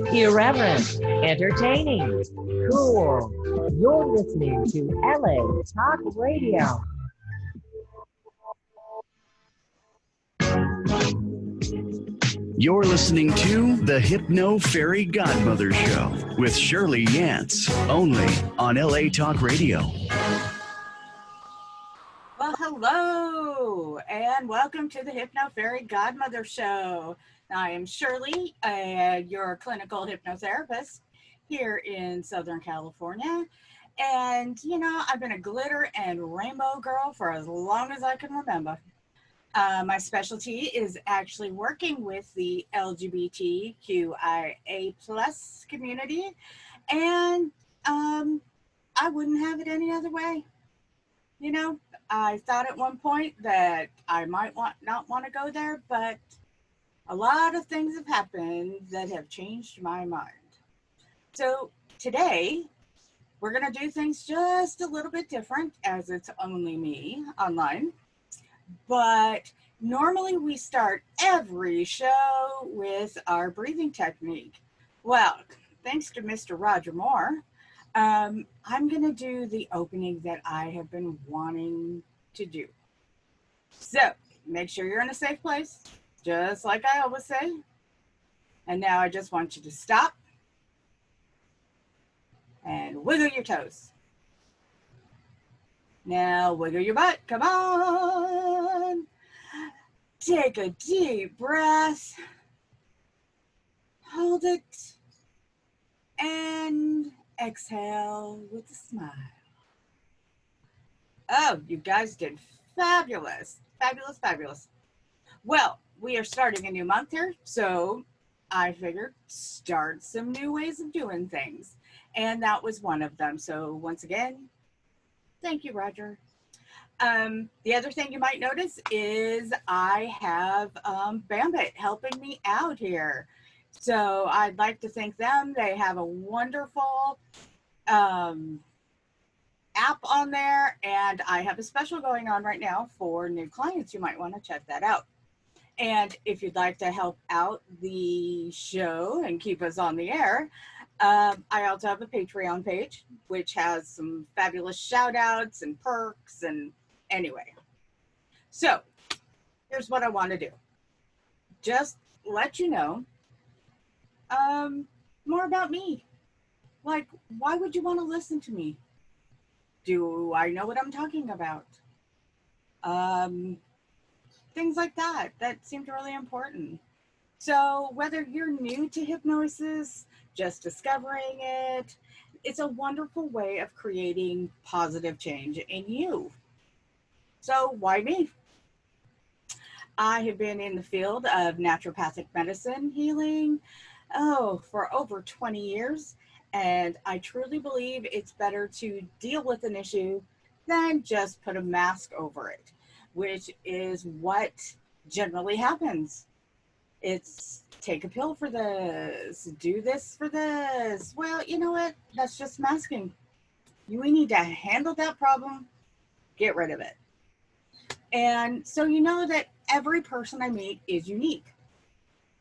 Irreverent, entertaining, cool. You're listening to LA Talk Radio. You're listening to the Hypno Fairy Godmother Show with Shirley Yance, only on LA Talk Radio. Well, hello, and welcome to the Hypno Fairy Godmother Show. I am Shirley, your clinical hypnotherapist here in Southern California. And, you know, I've been a glitter and rainbow girl for as long as I can remember. My specialty is actually working with the LGBTQIA plus community, and I wouldn't have it any other way. You know, I thought at one point that I might not want to go there, but a lot of things have happened that have changed my mind. So today, we're going to do things just a little bit different, as it's only me online. But normally we start every show with our breathing technique. Well, thanks to Mr. Roger Moore, I'm going to do the opening that I have been wanting to do. So make sure you're in a safe place, just like I always say. And now I just want you to stop and wiggle your toes. Now wiggle your butt. Come on. Take a deep breath. Hold it. And exhale with a smile. Oh, you guys did fabulous. Fabulous, fabulous. Well, we are starting a new month here, so I figured start some new ways of doing things. And that was one of them. So once again, thank you, Roger. The other thing you might notice is I have Bambit helping me out here. So I'd like to thank them. They have a wonderful app on there, and I have a special going on right now for new clients. You might want to check that out. And if you'd like to help out the show and keep us on the air, I also have a Patreon page, which has some fabulous shout outs and perks. And anyway, so here's what I want to do. Just let you know more about me. Like, why would you want to listen to me? Do I know what I'm talking about? Things like that seemed really important. So whether you're new to hypnosis, just discovering it, it's a wonderful way of creating positive change in you. So why me? I have been in the field of naturopathic medicine healing, for over 20 years. And I truly believe it's better to deal with an issue than just put a mask over it, which is what generally happens. It's take a pill for this, do this for this. Well, you know what? That's just masking. We need to handle that problem, get rid of it. And so you know that every person I meet is unique.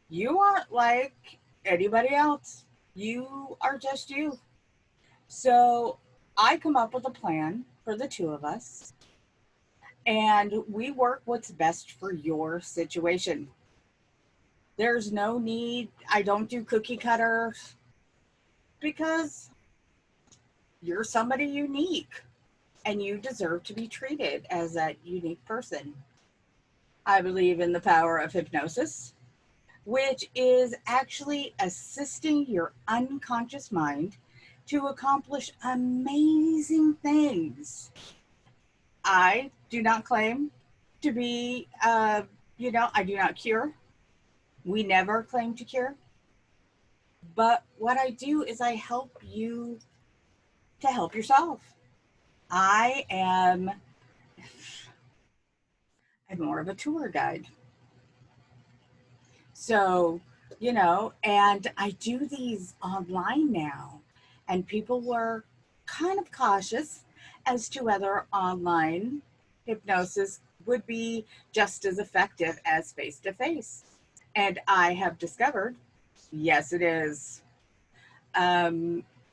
You aren't like anybody else. You are just you. So I come up with a plan for the two of us, and we work what's best for your situation. There's no need, I don't do cookie cutter, because you're somebody unique and you deserve to be treated as that unique person. I believe in the power of hypnosis, which is actually assisting your unconscious mind to accomplish amazing things. I do not claim to be, I do not cure. We never claim to cure. But what I do is I help you to help yourself. I'm more of a tour guide. So, and I do these online now, and people were kind of cautious as to whether online hypnosis would be just as effective as face-to-face. And I have discovered, yes, it is.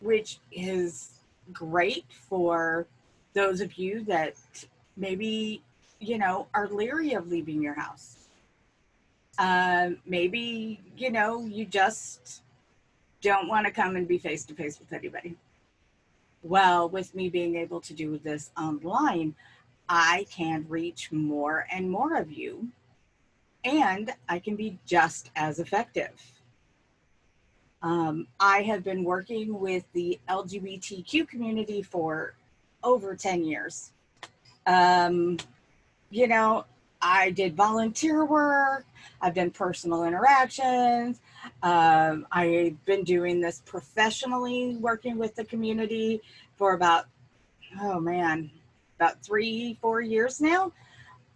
which is great for those of you that maybe, are leery of leaving your house. Maybe, you just don't want to come and be face to face with anybody. Well, with me being able to do this online, I can reach more and more of you, and I can be just as effective. I have been working with the LGBTQ community for over 10 years. Um, you know, I did volunteer work, I've done personal interactions. I've been doing this professionally, working with the community for about, oh man, about 3-4 years now.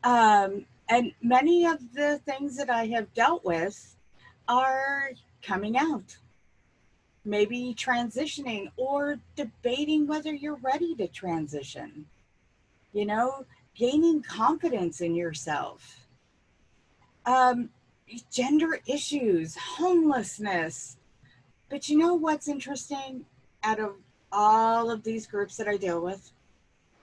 And many of the things that I have dealt with are coming out, maybe transitioning or debating whether you're ready to transition, you know, gaining confidence in yourself, um, gender issues, homelessness. But you know what's interesting? Out of all of these groups that I deal with,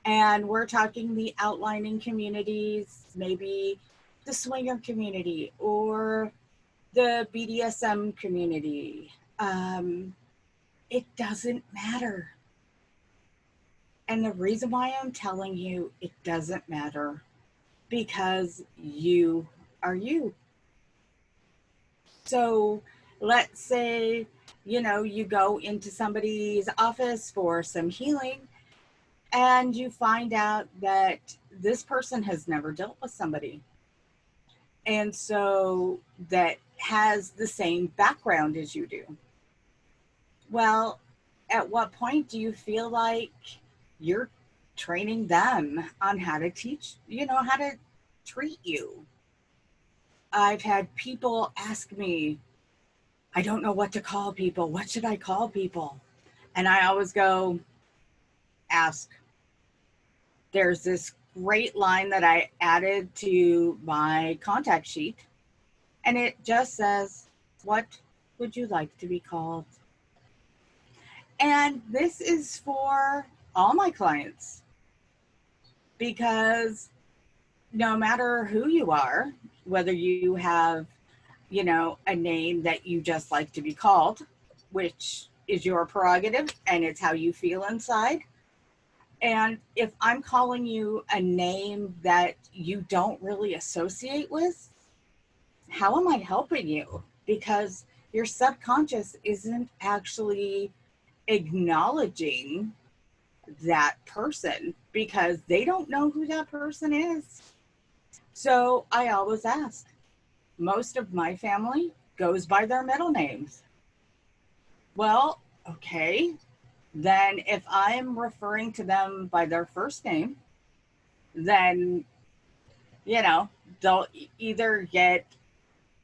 and we're talking the outlining communities, maybe the swinger community or the BDSM community, it doesn't matter. And the reason why I'm telling you it doesn't matter, because you are you. So let's say, you go into somebody's office for some healing and you find out that this person has never dealt with somebody. And so that has the same background as you do. Well, at what point do you feel like you're training them on how to teach, how to treat you? I've had people ask me, I don't know what to call people. What should I call people? And I always go, ask. There's this great line that I added to my contact sheet, and it just says, what would you like to be called? And this is for all my clients, because no matter who you are, whether you have, a name that you just like to be called, which is your prerogative and it's how you feel inside. And if I'm calling you a name that you don't really associate with, how am I helping you? Because your subconscious isn't actually acknowledging that person because they don't know who that person is. So I always ask. Most of my family goes by their middle names. Well, okay. Then if I'm referring to them by their first name, then, they'll either get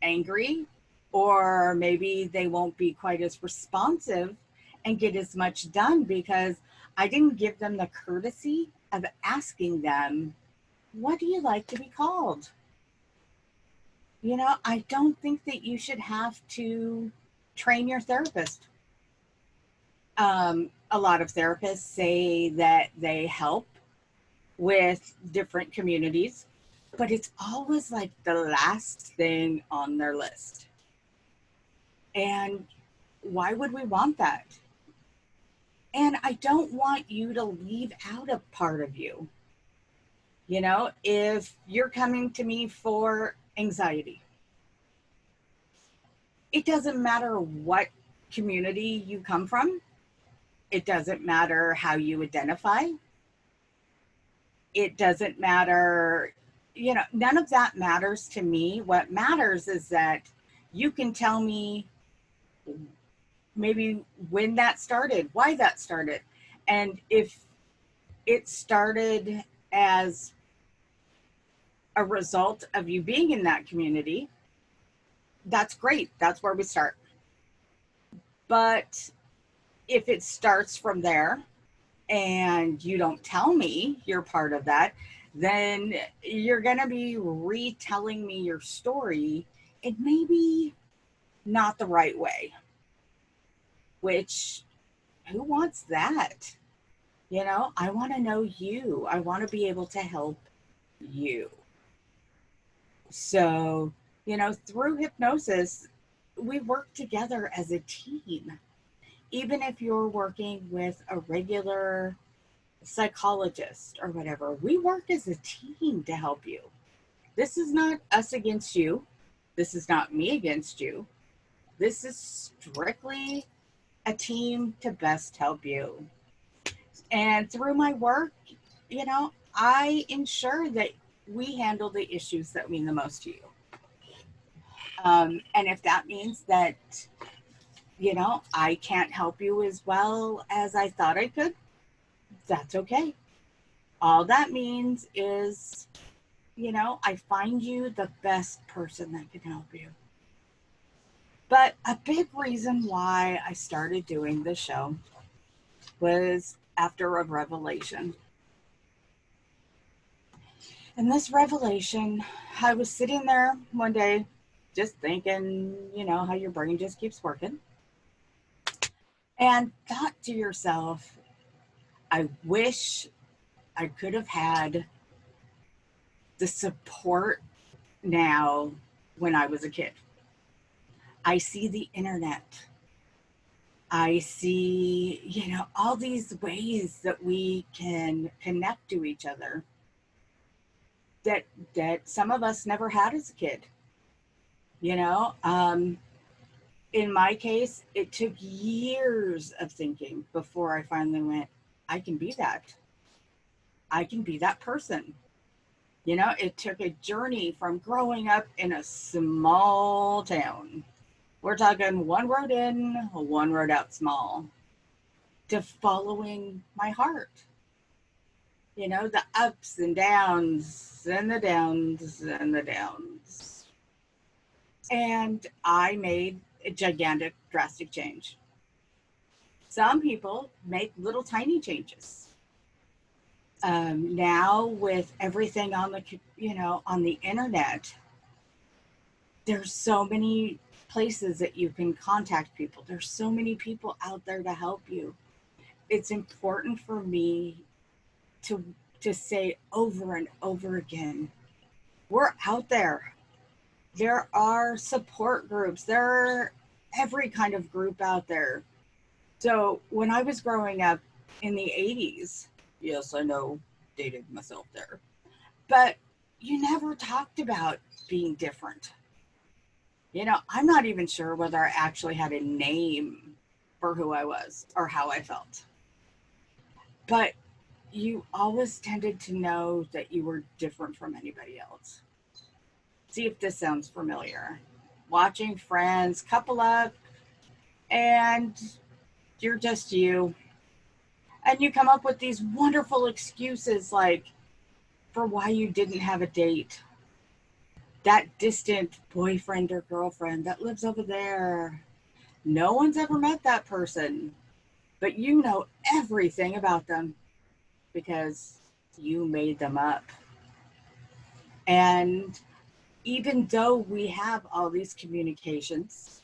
angry or maybe they won't be quite as responsive and get as much done because I didn't give them the courtesy of asking them, what do you like to be called? I don't think that you should have to train your therapist. A lot of therapists say that they help with different communities, but it's always like the last thing on their list. And why would we want that? And I don't want you to leave out a part of you. If you're coming to me for anxiety, it doesn't matter what community you come from. It doesn't matter how you identify. It doesn't matter, none of that matters to me. What matters is that you can tell me maybe when that started, why that started. And if it started as a result of you being in that community, that's great. That's where we start. But if it starts from there and you don't tell me you're part of that, then you're going to be retelling me your story. It may be not the right way. which who wants that? You know, I want to know you. I want to be able to help you. So, you know, through hypnosis, we work together as a team. Even if you're working with a regular psychologist or whatever, we work as a team to help you. This is not us against you. This is not me against you. This is strictly a team to best help you. And through my work, you know, I ensure that we handle the issues that mean the most to you. And if that means that, you know, I can't help you as well as I thought I could, that's okay. All that means is, you know, I find you the best person that can help you. But a big reason why I started doing this show was after a revelation. And this revelation, I was sitting there one day just thinking, you know, how your brain just keeps working, and thought to yourself, I wish I could have had the support now when I was a kid. I see the internet. I see, you know, all these ways that we can connect to each other that some of us never had as a kid. You know, in my case, it took years of thinking before I finally went, I can be that. I can be that person. You know, it took a journey from growing up in a small town. We're talking one road in, one road out small, to following my heart. You know, the ups and downs and the downs and the downs. And I made a gigantic, drastic change. Some people make little tiny changes. Now with everything on the, you know, on the internet, there's so many places that you can contact people. There's so many people out there to help you. It's important for me to say over and over again, we're out there. There are support groups. There are every kind of group out there. So when I was growing up in the 80s, yes, I know, dated myself there, but you never talked about being different. You know, I'm not even sure whether I actually had a name for who I was or how I felt. But you always tended to know that you were different from anybody else. See if this sounds familiar. Watching friends couple up and you're just you. And you come up with these wonderful excuses like for why you didn't have a date. That distant boyfriend or girlfriend that lives over there. No one's ever met that person, but you know everything about them because you made them up. And even though we have all these communications,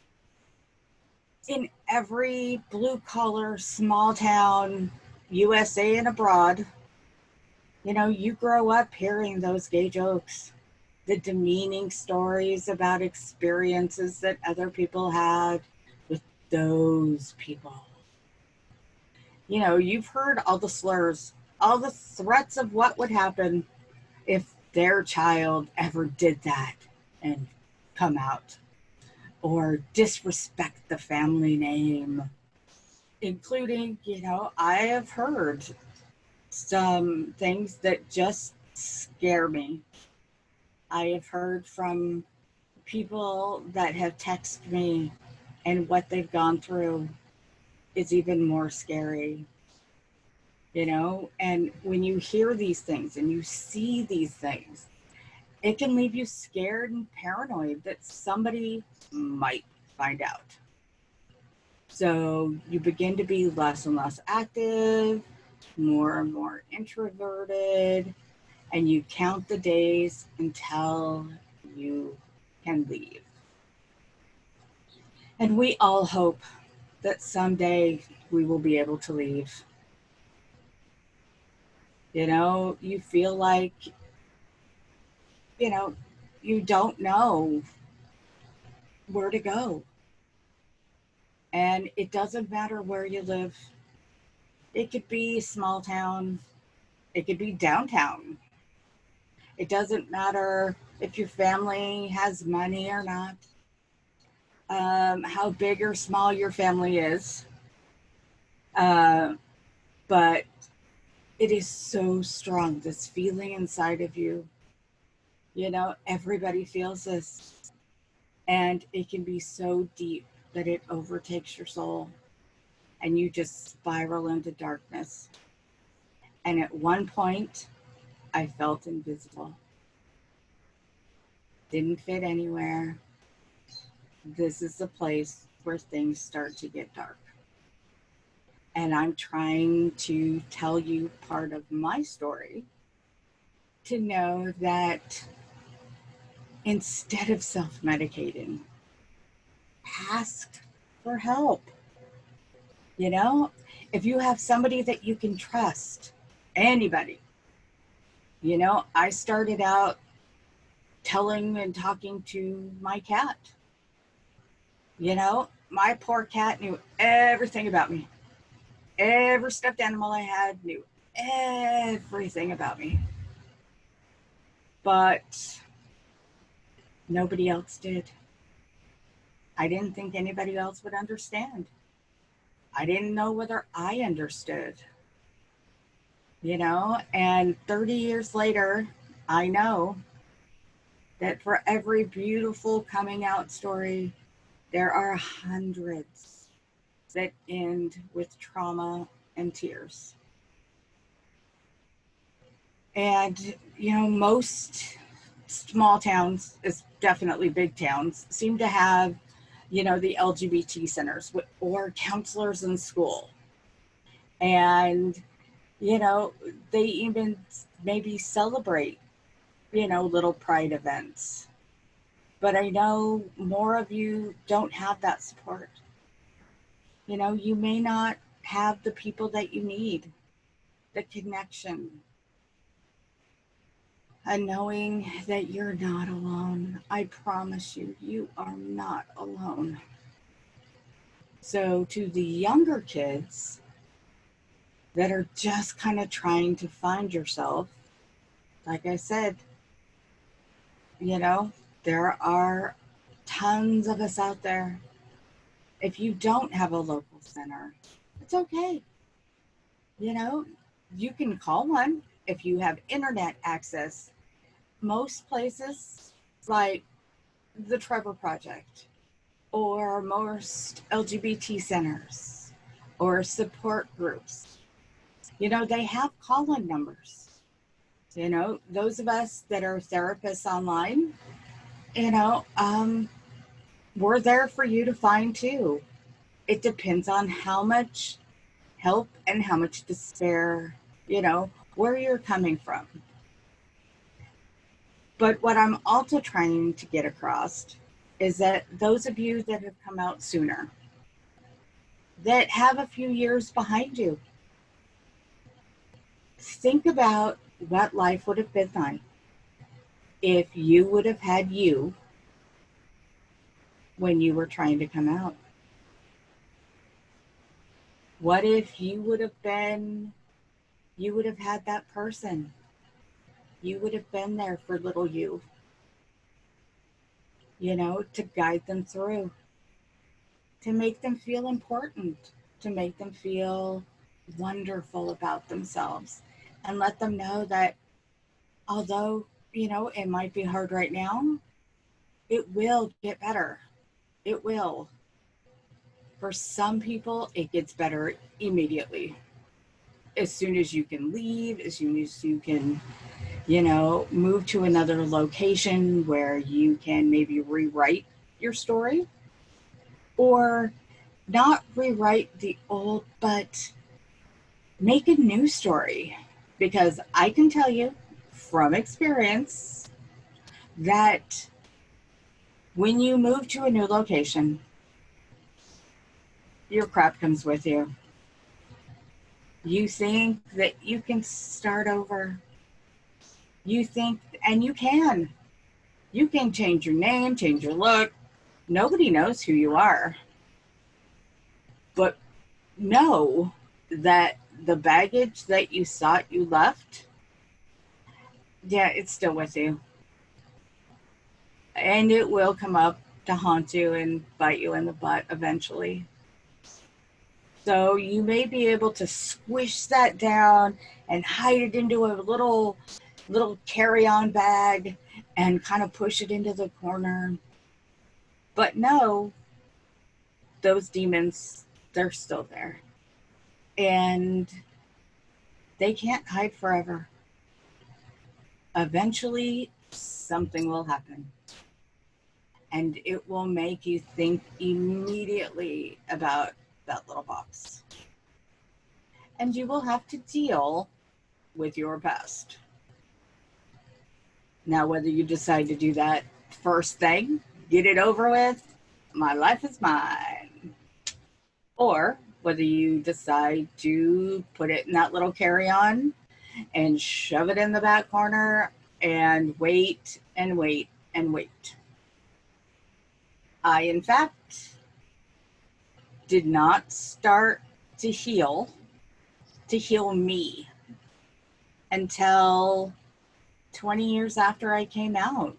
in every blue collar, small town, USA and abroad, you know, you grow up hearing those gay jokes, the demeaning stories about experiences that other people had with those people. You know, you've heard all the slurs, all the threats of what would happen if their child ever did that and come out or disrespect the family name, including, you know, I have heard some things that just scare me. I have heard from people that have texted me, and what they've gone through is even more scary, you know? And when you hear these things and you see these things, it can leave you scared and paranoid that somebody might find out. So you begin to be less and less active, more and more introverted, and you count the days until you can leave. And we all hope that someday we will be able to leave. You know, you feel like, you know, you don't know where to go. And it doesn't matter where you live. It could be small town, it could be downtown. It doesn't matter if your family has money or not, how big or small your family is. Uh, but it is so strong, this feeling inside of you. You know, everybody feels this. And it can be so deep that it overtakes your soul and you just spiral into darkness. And at one point, I felt invisible. Didn't fit anywhere. This is the place where things start to get dark. And I'm trying to tell you part of my story to know that instead of self-medicating, ask for help. You know, if you have somebody that you can trust, anybody. You know, I started out telling and talking to my cat. You know, my poor cat knew everything about me. Every stuffed animal I had knew everything about me. But nobody else did. I didn't think anybody else would understand. I didn't know whether I understood. You know, and 30 years later, I know that for every beautiful coming out story, there are hundreds that end with trauma and tears. And, you know, most small towns, is definitely big towns, seem to have, you know, the LGBT centers or counselors in school. And, you know, they even maybe celebrate, you know, little pride events. But I know more of you don't have that support. You know, you may not have the people that you need, the connection, and knowing that you're not alone. I promise you, you are not alone. So to the younger kids that are just kind of trying to find yourself, like I said, you know, there are tons of us out there. If you don't have a local center, it's okay. You know, you can call one if you have internet access. Most places, like the Trevor Project, or most LGBT centers, or support groups, you know, they have call-in numbers. You know, those of us that are therapists online, you know, we're there for you to find too. It depends on how much help and how much despair, you know, where you're coming from. But what I'm also trying to get across is that those of you that have come out sooner, that have a few years behind you, think about what life would have been like if you would have had you when you were trying to come out. What if you would have had that person? You would have been there for little you know, to guide them through, to make them feel important, to make them feel wonderful about themselves, and let them know that although, you know, it might be hard right now, it will get better. It will. For some people, it gets better immediately. As soon as you can leave, as soon as you can, you know, move to another location where you can maybe rewrite your story, or not rewrite the old, but make a new story. Because I can tell you from experience that when you move to a new location, your crap comes with you. You think that you can start over. You think, and you can. You can change your name, change your look. Nobody knows who you are. But know that the baggage that you thought you left, yeah, it's still with you. And it will come up to haunt you and bite you in the butt eventually. So you may be able to squish that down and hide it into a little carry-on bag and kind of push it into the corner. But no, those demons, they're still there. And they can't hide forever. Eventually, something will happen. And it will make you think immediately about that little box. And you will have to deal with your past. Now, whether you decide to do that first thing, get it over with, my life is mine, or whether you decide to put it in that little carry-on and shove it in the back corner and wait and wait and wait. I, in fact, did not start to heal me until 20 years after I came out,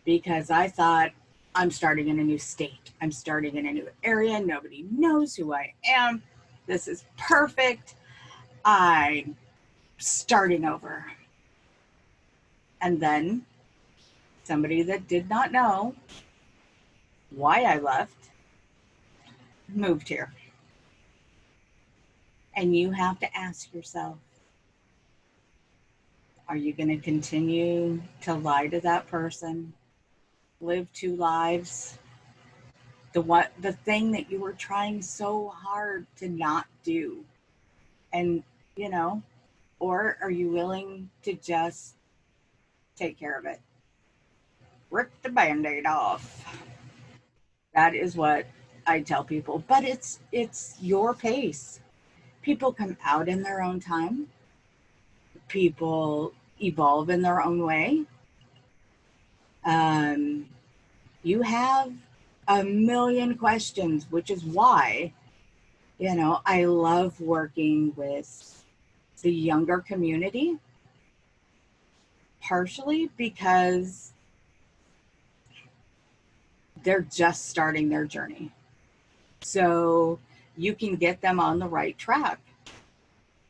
because I thought, I'm starting in a new state. I'm starting in a new area. Nobody knows who I am. This is perfect. I'm starting over. And then somebody that did not know why I left moved here. And you have to ask yourself, are you going to continue to lie to that person? Live two lives? The thing that you were trying so hard to not do. And, or are you willing to just take care of it? Rip the Band-Aid off. That is what I tell people. But it's your pace. People come out in their own time. People evolve in their own way. You have a million questions, which is why, I love working with the younger community, partially because they're just starting their journey. So you can get them on the right track.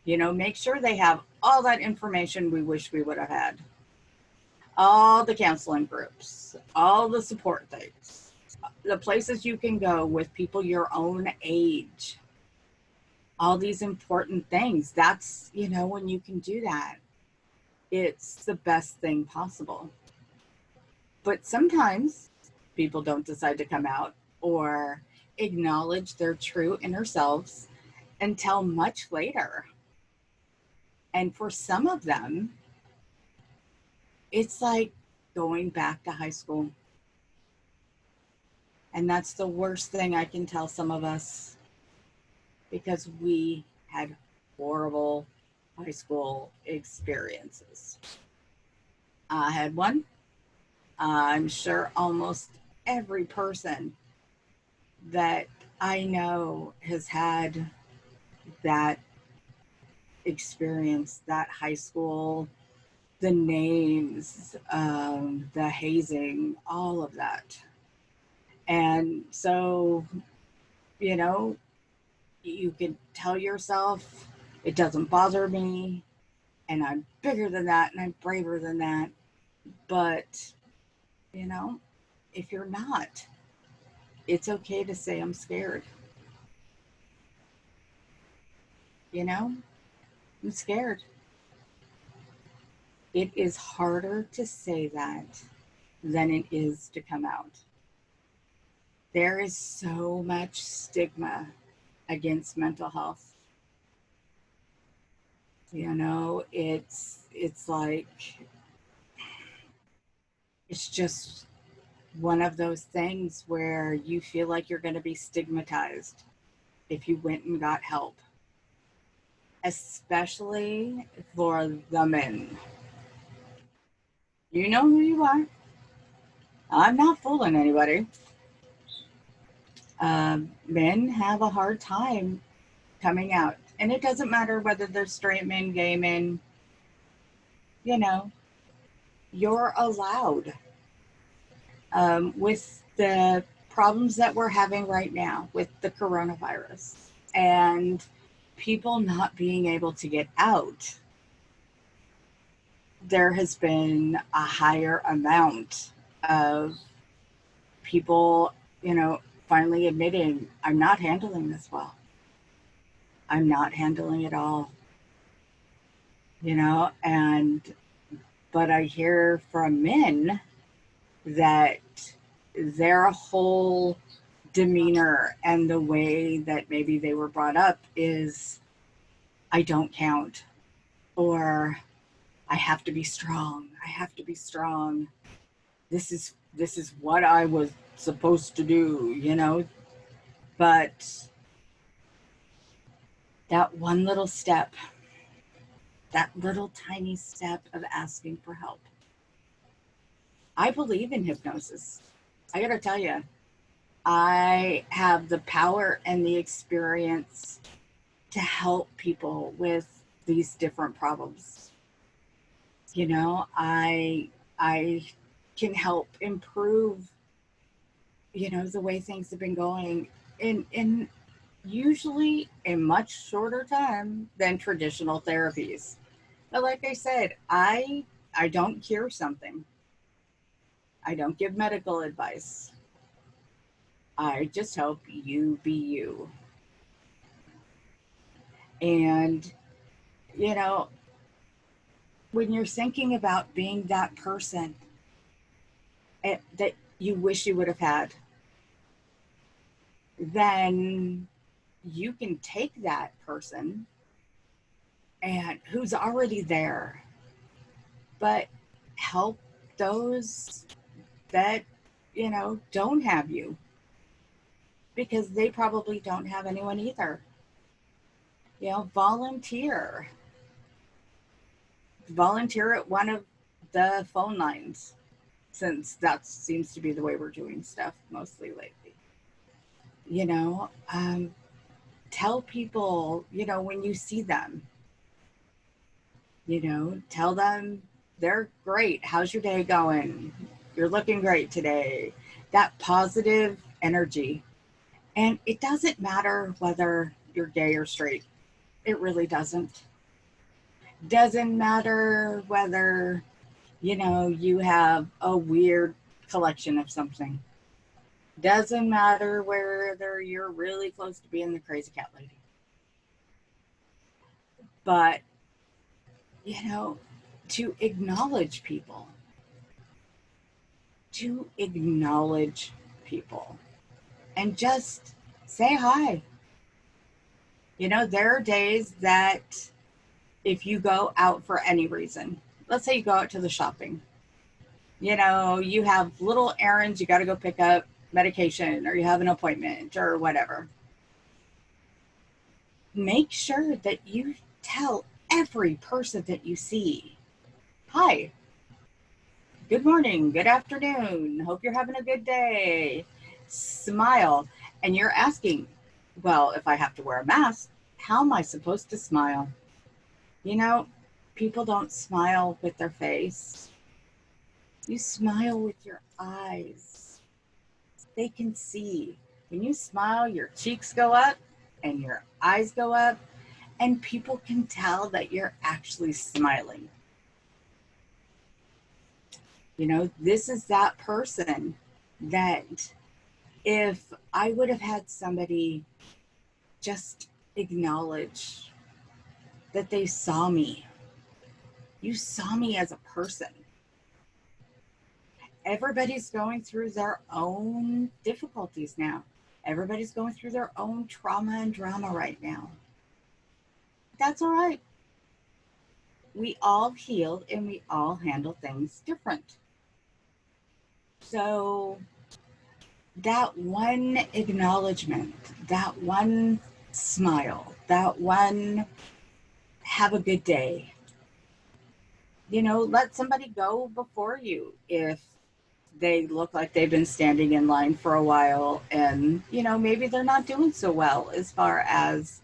Make sure they have all that information we wish we would have had. All the counseling groups, all the support things, the places you can go with people your own age, all these important things. That's, when you can do that, it's the best thing possible. But sometimes people don't decide to come out or acknowledge their true inner selves until much later. And for some of them, it's like going back to high school. And that's the worst thing I can tell some of us, because we had horrible high school experiences. I had one. I'm sure almost every person that I know has had that experience, that high school, the names, the hazing, all of that. And so, you can tell yourself, it doesn't bother me, and I'm bigger than that, and I'm braver than that. But, if you're not, it's okay to say I'm scared. I'm scared. It is harder to say that than it is to come out. There is so much stigma against mental health. It's like, it's just one of those things where you feel like you're going to be stigmatized. if you went and got help, especially for the men. You know who you are. I'm not fooling anybody. Men have a hard time coming out. And it doesn't matter whether they're straight men, gay men, you know, you're allowed. With the problems that we're having right now with the coronavirus and people not being able to get out, there has been a higher amount of people, finally admitting, I'm not handling this well. I'm not handling it all, but I hear from men that their whole demeanor and the way that maybe they were brought up is, I don't count, or I have to be strong. I have to be strong. This is what I was supposed to do, but that one little step, that little tiny step of asking for help. I believe in hypnosis. I gotta tell you, I have the power and the experience to help people with these different problems. I can help improve, the way things have been going in usually a much shorter time than traditional therapies. But like I said, I don't cure something. I don't give medical advice. I just help you be you. And, when you're thinking about being that person that you wish you would have had, then you can take that person and who's already there, but help those that, don't have you, because they probably don't have anyone either. Volunteer at one of the phone lines, since that seems to be the way we're doing stuff mostly lately. Tell people, when you see them, tell them they're great. How's your day going? You're looking great today. That positive energy. And it doesn't matter whether you're gay or straight. It really doesn't. Doesn't matter whether, you have a weird collection of something. Doesn't matter whether you're really close to being the crazy cat lady. But, to acknowledge people. And just say hi. There are days that if you go out for any reason, let's say you go out to the shopping, you have little errands, you got to go pick up medication, or you have an appointment or whatever. Make sure that you tell every person that you see, hi, good morning, good afternoon, hope you're having a good day. Smile. And you're asking, well, if I have to wear a mask, how am I supposed to smile? People don't smile with their face. You smile with your eyes. They can see. When you smile, your cheeks go up and your eyes go up, and people can tell that you're actually smiling. This is that person that if I would have had somebody just acknowledge that they saw me, you saw me as a person. Everybody's going through their own difficulties now. Everybody's going through their own trauma and drama right now. That's all right. We all heal and we all handle things different. So that one acknowledgement, that one smile, that one have a good day. Let somebody go before you if they look like they've been standing in line for a while, and maybe they're not doing so well as far as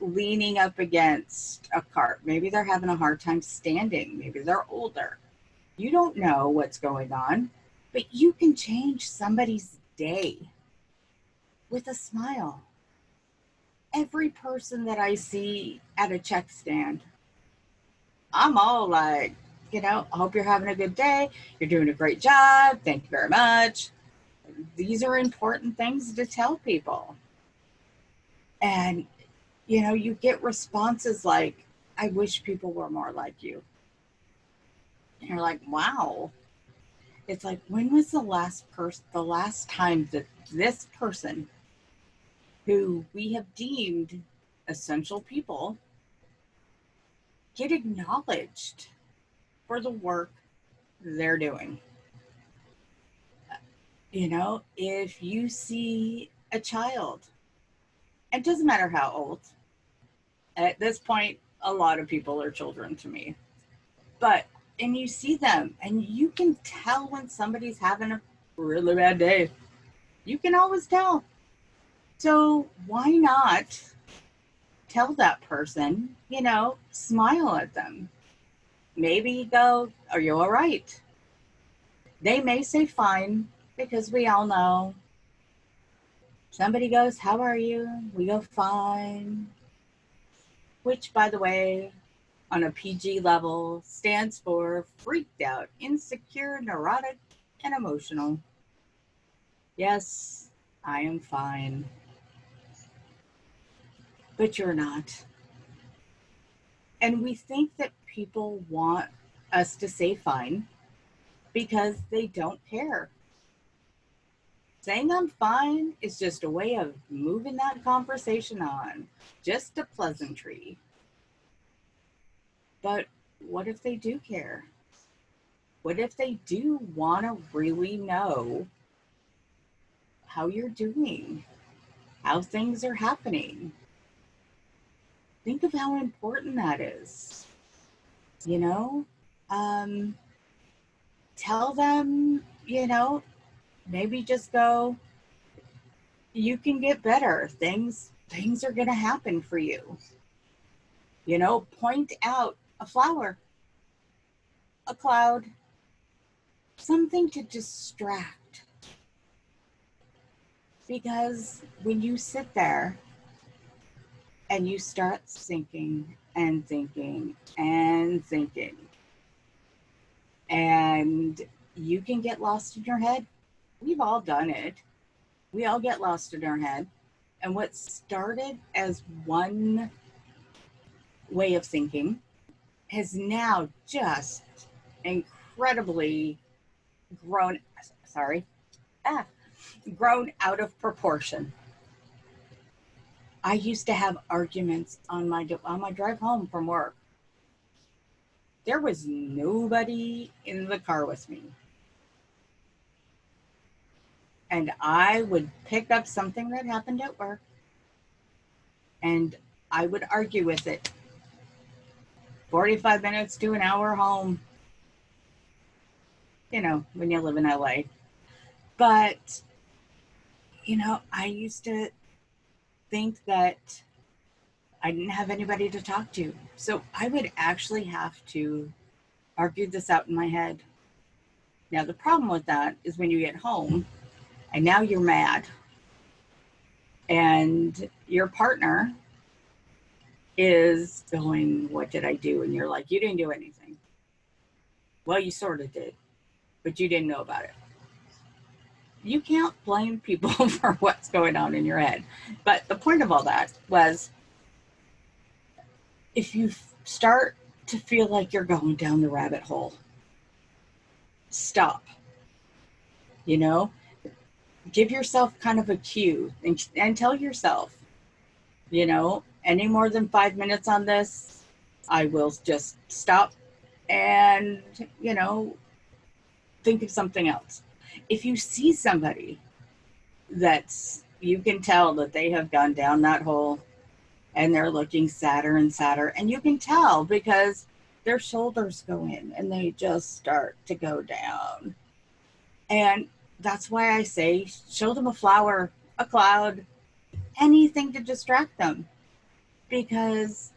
leaning up against a cart. Maybe they're having a hard time standing. Maybe they're older. You don't know what's going on, but you can change somebody's day with a smile. Every person that I see at a check stand, I'm all like, I hope you're having a good day. You're doing a great job. Thank you very much. These are important things to tell people. And, you get responses like, I wish people were more like you. And you're like, wow. It's like, when was the last time that this person who we have deemed essential people get acknowledged for the work they're doing? If you see a child, it doesn't matter how old. At this point, a lot of people are children to me. And you see them, and you can tell when somebody's having a really bad day. You can always tell. So why not tell that person, smile at them. Maybe go, are you all right? They may say fine, because we all know. Somebody goes, how are you? We go, fine. Which, by the way, on a PG level, stands for freaked out, insecure, neurotic, and emotional. Yes, I am fine. But you're not. And we think that people want us to say fine because they don't care. Saying I'm fine is just a way of moving that conversation on, just a pleasantry. But what if they do care? What if they do want to really know how you're doing, how things are happening? Think of how important that is. Tell them, maybe just go, you can get better. Things are going to happen for you. Point out a flower, a cloud, something to distract. Because when you sit there and you start thinking and thinking and thinking, and you can get lost in your head. We've all done it. We all get lost in our head. And what started as one way of thinking has now just incredibly grown out of proportion. I used to have arguments on my drive home from work. There was nobody in the car with me. And I would pick up something that happened at work, and I would argue with it. 45 minutes to an hour home, when you live in LA. But, I used to think that I didn't have anybody to talk to. So I would actually have to argue this out in my head. Now, the problem with that is when you get home and now you're mad and your partner is going, what did I do? And you're like, you didn't do anything. Well, you sort of did, but you didn't know about it. You can't blame people for what's going on in your head. But the point of all that was, if you start to feel like you're going down the rabbit hole, stop. Give yourself kind of a cue and tell yourself, any more than 5 minutes on this, I will just stop and, think of something else. If you see somebody that's you can tell that they have gone down that hole and they're looking sadder and sadder. And you can tell because their shoulders go in and they just start to go down. And that's why I say, show them a flower, a cloud, anything to distract them, because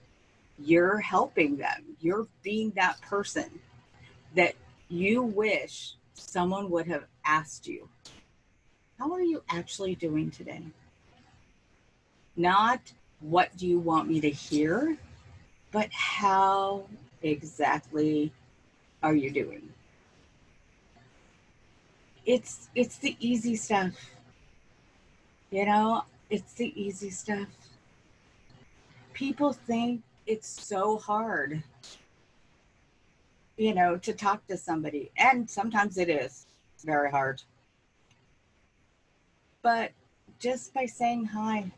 you're helping them. You're being that person that you wish someone would have asked you, how are you actually doing today? Not what do you want me to hear, but how exactly are you doing? It's the easy stuff. You know, it's the easy stuff. People think it's so hard, you know, to talk to somebody. And sometimes it is very hard. But just by saying hi,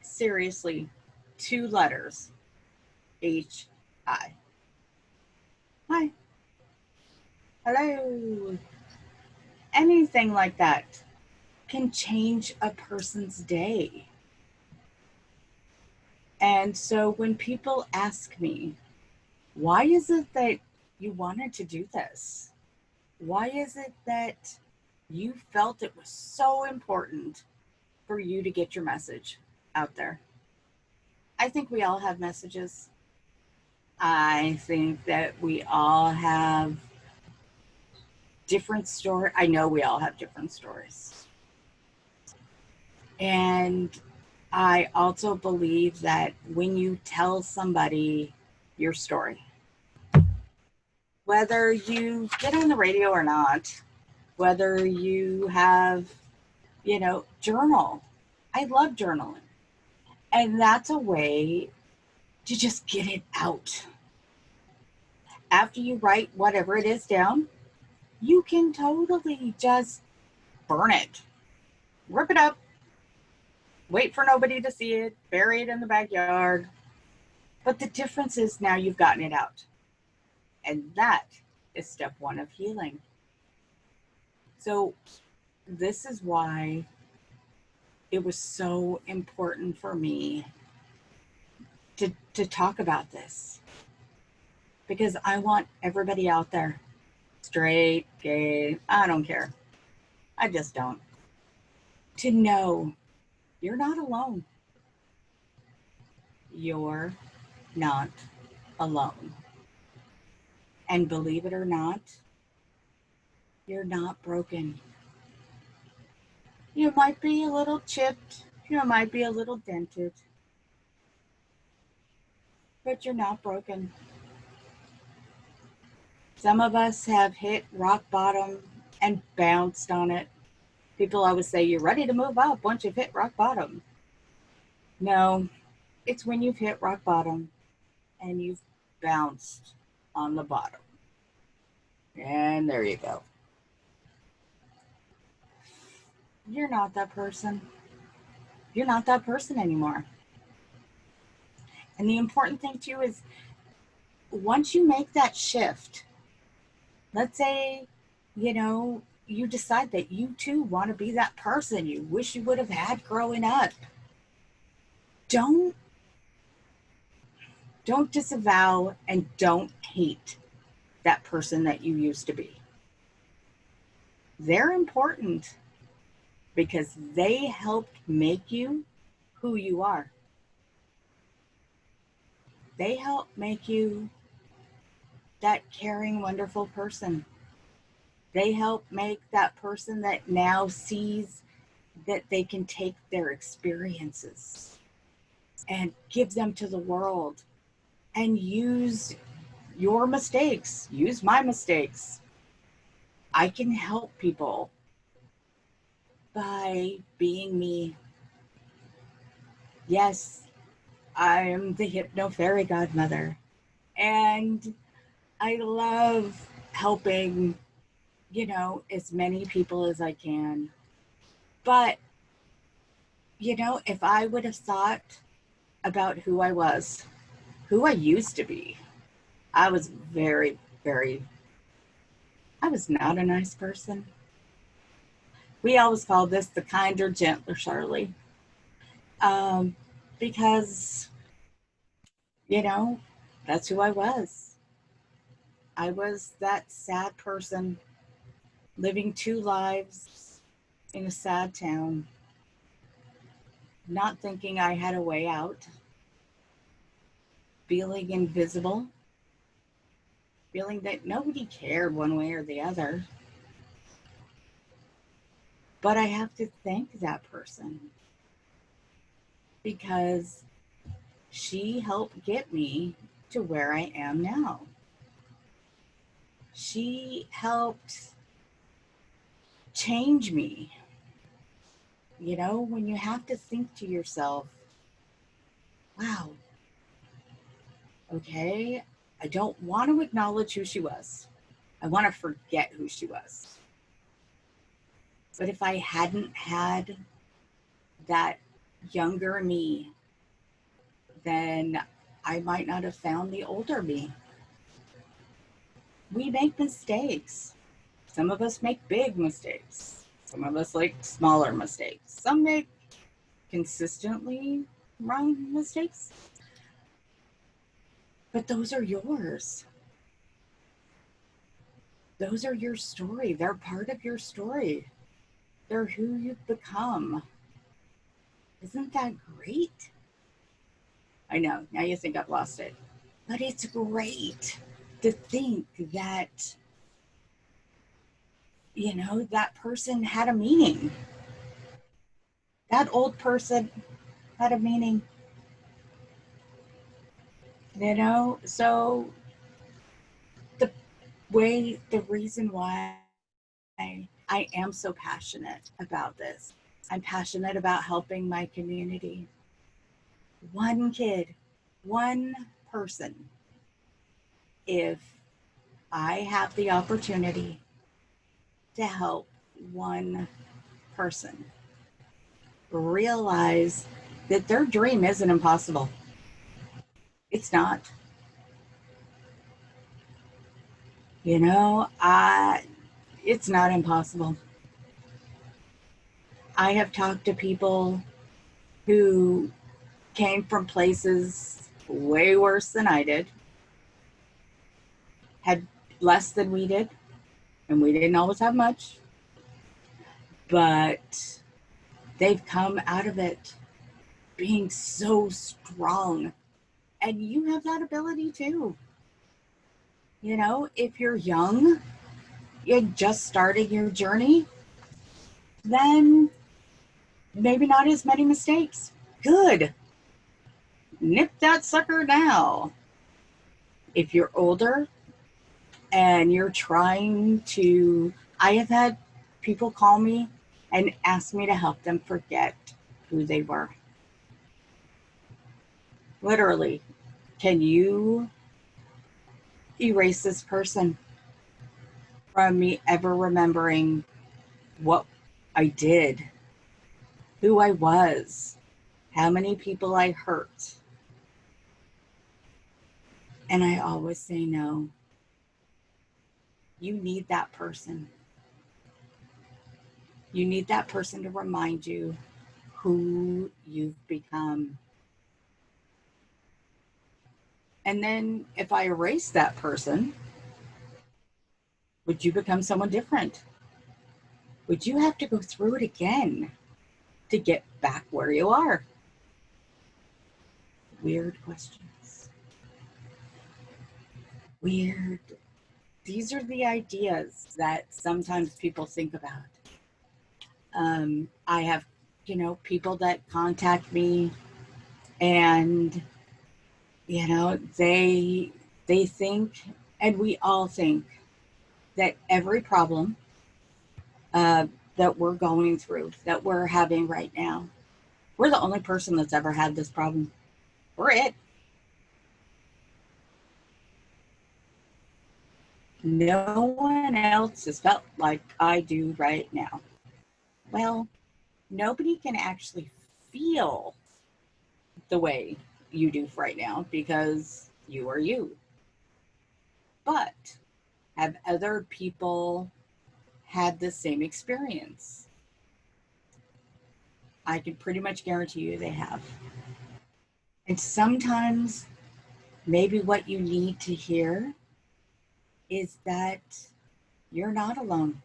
seriously, 2 letters, H-I. Hi. Hello. Anything like that can change a person's day. And so when people ask me, why is it that you wanted to do this? Why is it that you felt it was so important for you to get your message out there? I think we all have messages. I think that we all have different stories. I know we all have different stories. And I also believe that when you tell somebody your story, whether you get on the radio or not, whether you have, you know, journal. I love journaling. And that's a way to just get it out. After you write whatever it is down, you can totally just burn it, rip it up, wait for nobody to see it, bury it in the backyard. But the difference is now you've gotten it out. And that is step 1 of healing. So this is why it was so important for me to talk about this, because I want everybody out there, straight, gay, I don't care. I just don't. To know you're not alone. You're not alone. And believe it or not, you're not broken. You might be a little chipped, you might be a little dented, but you're not broken. Some of us have hit rock bottom and bounced on it. People always say, you're ready to move up once you've hit rock bottom. No, it's when you've hit rock bottom and you've bounced on the bottom. And there you go. You're not that person. You're not that person anymore. And the important thing too is once you make that shift, let's say, you know, you decide that you too want to be that person you wish you would have had growing up. Don't disavow and don't hate that person that you used to be. They're important because they helped make you who you are. They helped make you that caring, wonderful person. They help make that person that now sees that they can take their experiences and give them to the world and use your mistakes, use my mistakes. I can help people by being me. Yes, I am the Hypno Fairy Godmother, and I love helping, you know, as many people as I can. But, you know, if I would have thought about who I was, who I used to be, I was I was not a nice person. We always call this the kinder, gentler Shirley. Because, you know, that's who I was. I was that sad person living two lives in a sad town, not thinking I had a way out, feeling invisible, feeling that nobody cared one way or the other. But I have to thank that person because she helped get me to where I am now. She helped change me. You know, when you have to think to yourself, wow, okay, I don't want to acknowledge who she was. I want to forget who she was. But if I hadn't had that younger me, then I might not have found the older me. We make mistakes. Some of us make big mistakes. Some of us like smaller mistakes. Some make consistently wrong mistakes. But those are yours. Those are your story. They're part of your story. They're who you've become. Isn't that great? I know, now you think I've lost it. But it's great to think that, you know, that person had a meaning. That old person had a meaning. You know, so the reason why I am so passionate about this, I'm passionate about helping my community. One kid, one person. If I have the opportunity to help one person realize that their dream isn't impossible, it's not. You know, it's not impossible. I have talked to people who came from places way worse than I did, had less than we did, and we didn't always have much, but they've come out of it being so strong. And you have that ability too. You know, if you're young, you're just starting your journey, then maybe not as many mistakes. Good. Nip that sucker now. If you're older and you're trying to, I have had people call me and ask me to help them forget who they were. Literally, can you erase this person from me ever remembering what I did, who I was, how many people I hurt? And I always say no. You need that person. You need that person to remind you who you've become. And then if I erase that person, would you become someone different? Would you have to go through it again to get back where you are? Weird questions. Weird. These are the ideas that sometimes people think about. I have, you know, people that contact me and, you know, they think, and we all think, that every problem that we're going through, that we're having right now, we're the only person that's ever had this problem. We're it. No one else has felt like I do right now. Well, nobody can actually feel the way you do right now because you are you. But have other people had the same experience? I can pretty much guarantee you they have. And sometimes maybe what you need to hear is that you're not alone,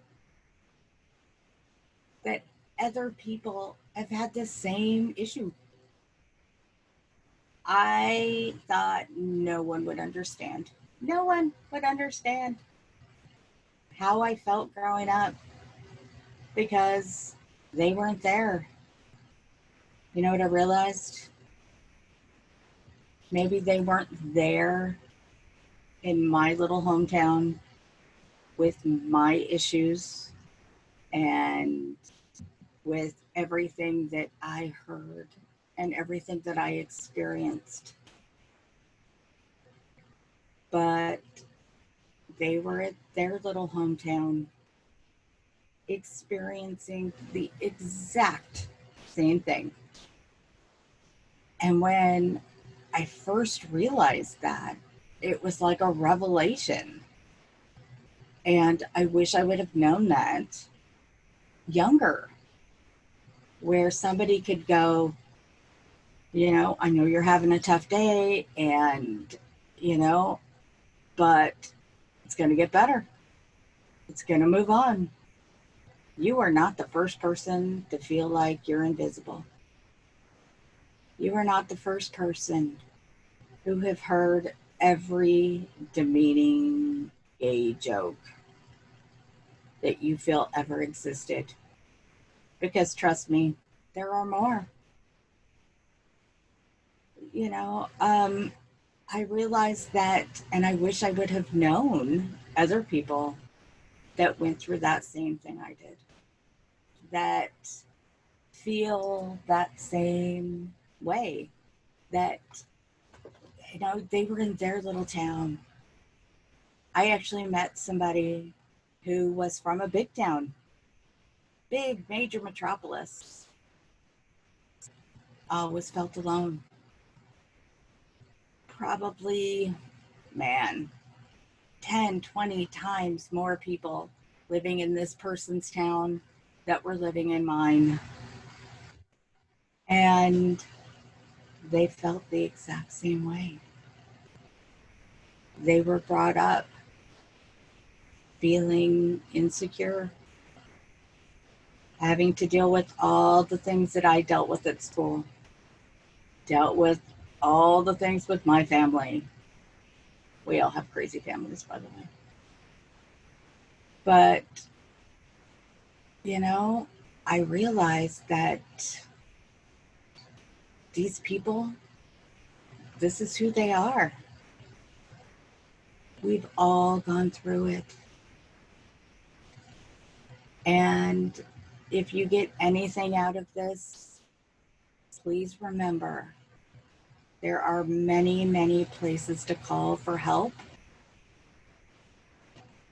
that other people have had the same issue. I thought no one would understand. No one would understand how I felt growing up because they weren't there. You know what I realized? Maybe they weren't there in my little hometown with my issues and with everything that I heard and everything that I experienced. But they were at their little hometown experiencing the exact same thing. And when I first realized that, it was like a revelation. And I wish I would have known that younger, where somebody could go, you know, I know you're having a tough day and, you know, but it's going to get better. It's going to move on. You are not the first person to feel like you're invisible. You are not the first person who have heard every demeaning gay joke that you feel ever existed. Because trust me, there are more. You know, I realized that, and I wish I would have known other people that went through that same thing I did, that feel that same way, that, you know, they were in their little town. I actually met somebody who was from a big town, big major metropolis, always felt alone. Probably, man, 10, 20 times more people living in this person's town that were living in mine. And they felt the exact same way. They were brought up feeling insecure, having to deal with all the things that I dealt with at school, dealt with all the things with my family. We all have crazy families, by the way. But, you know, I realized that these people, this is who they are. We've all gone through it. And if you get anything out of this, please remember, there are many, many places to call for help.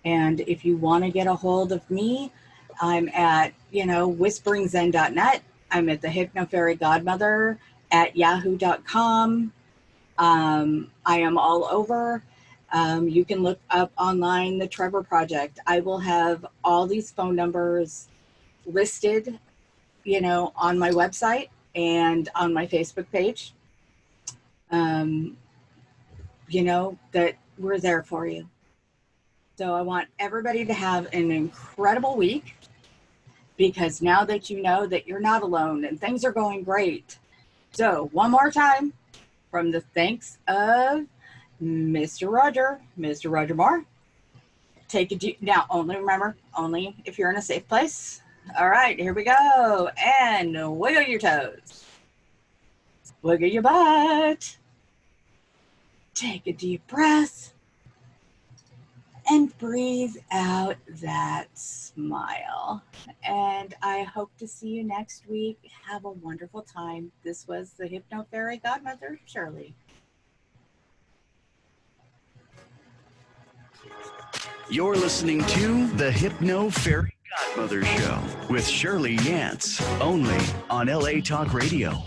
And if you want to get a hold of me, I'm at, whisperingzen.net. I'm at the Hypnofairy Godmother at yahoo.com. I am all over. You can look up online the Trevor Project. I will have all these phone numbers listed, on my website and on my Facebook page. That we're there for you. So I want everybody to have an incredible week, because now that you know that you're not alone and things are going great. So one more time, from the thanks of Mr. Roger Moore. Take a deep, now only if you're in a safe place. All right, here we go. And wiggle your toes. Wiggle your butt. Take a deep breath. And breathe out that smile. And I hope to see you next week. Have a wonderful time. This was the Hypnofairy Godmother, Shirley. You're listening to the Hypnofairy Godmother Show with Shirley Yance, only on LA Talk Radio.